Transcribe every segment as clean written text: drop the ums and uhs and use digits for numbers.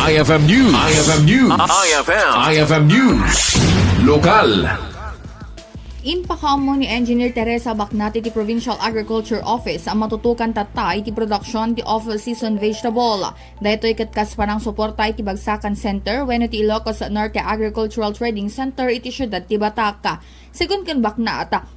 IFM News. IFM News. IFM News. Lokal. Inpakamo ni Engineer Teresa Bacnati ti Provincial Agriculture Office ang matutukan tata iti produksyon ti off-season vegetable. Dahito ikatkas pa ng suporta iti Bagsakan Center wenno ti Ilocos Norte Agricultural Trading Center iti syudad ti Bataca. Sigun ken Bacnata,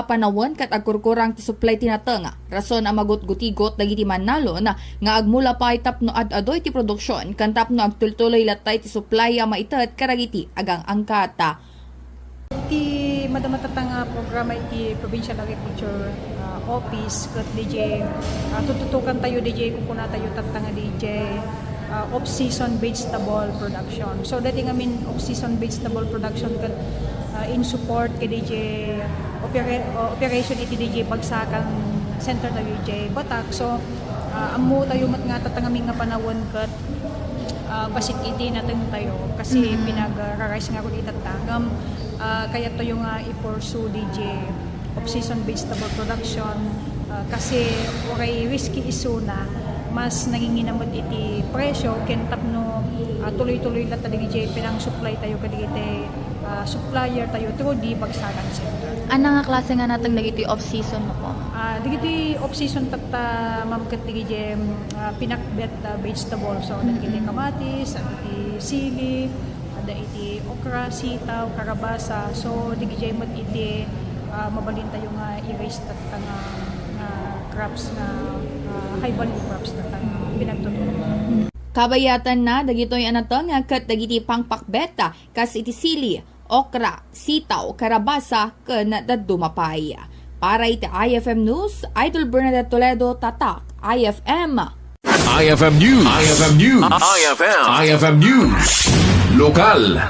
panawon kat agkurkurang ti supply tinateng. Rason ang magutgutigot dagiti Manalo na nga agmula pa tapno ad-adoy ti produksyon kan tapno agtultuloy latay ti supply a maited karagiti agang angkata. Ti madamatatang programa iti Provincial Agriculture Office kat DJ tututukan tayo DJ kukuna tayo tatanga DJ off-season vegetable production. So dating amin off-season vegetable production kat in support kay DJ operation iti DJ Bagsakan Center tayo DJ Batak. So amo tayo mat nga tatangamin nga panawon kat basit iti natin tayo kasi pinag-rarise nga ko itatangam. Kaya to yung i-pursue DJ off-season vegetable production kasi okay risky iso na mas nanginginamot iti presyo ken tapno tuloy-tuloy la tali DJ pinang supply tayo kadigiti supplier tayo through di Bagsakan Center. Ano nga klase nga natang dagiti off-season mo po? Digiti off-season tata mamkat digiti pinakbet vegetable so digiti kamatis, iti sili, ada iti okra, sitaw, karabasa. So digiti mat iti mabalin tayo nga i-raise tata nga crops na high value crops tata pinagtutulungan. Kabayatan na dagitoy anatong nga ket dagiti pangpakbeta kas iti sili, okra, sitaw, karabasa ken dadumapay. Para iti IFM News, Idol Bernadette Toledo, Tatak, IFM. IFM News. IFM News. IFM News. Lokal.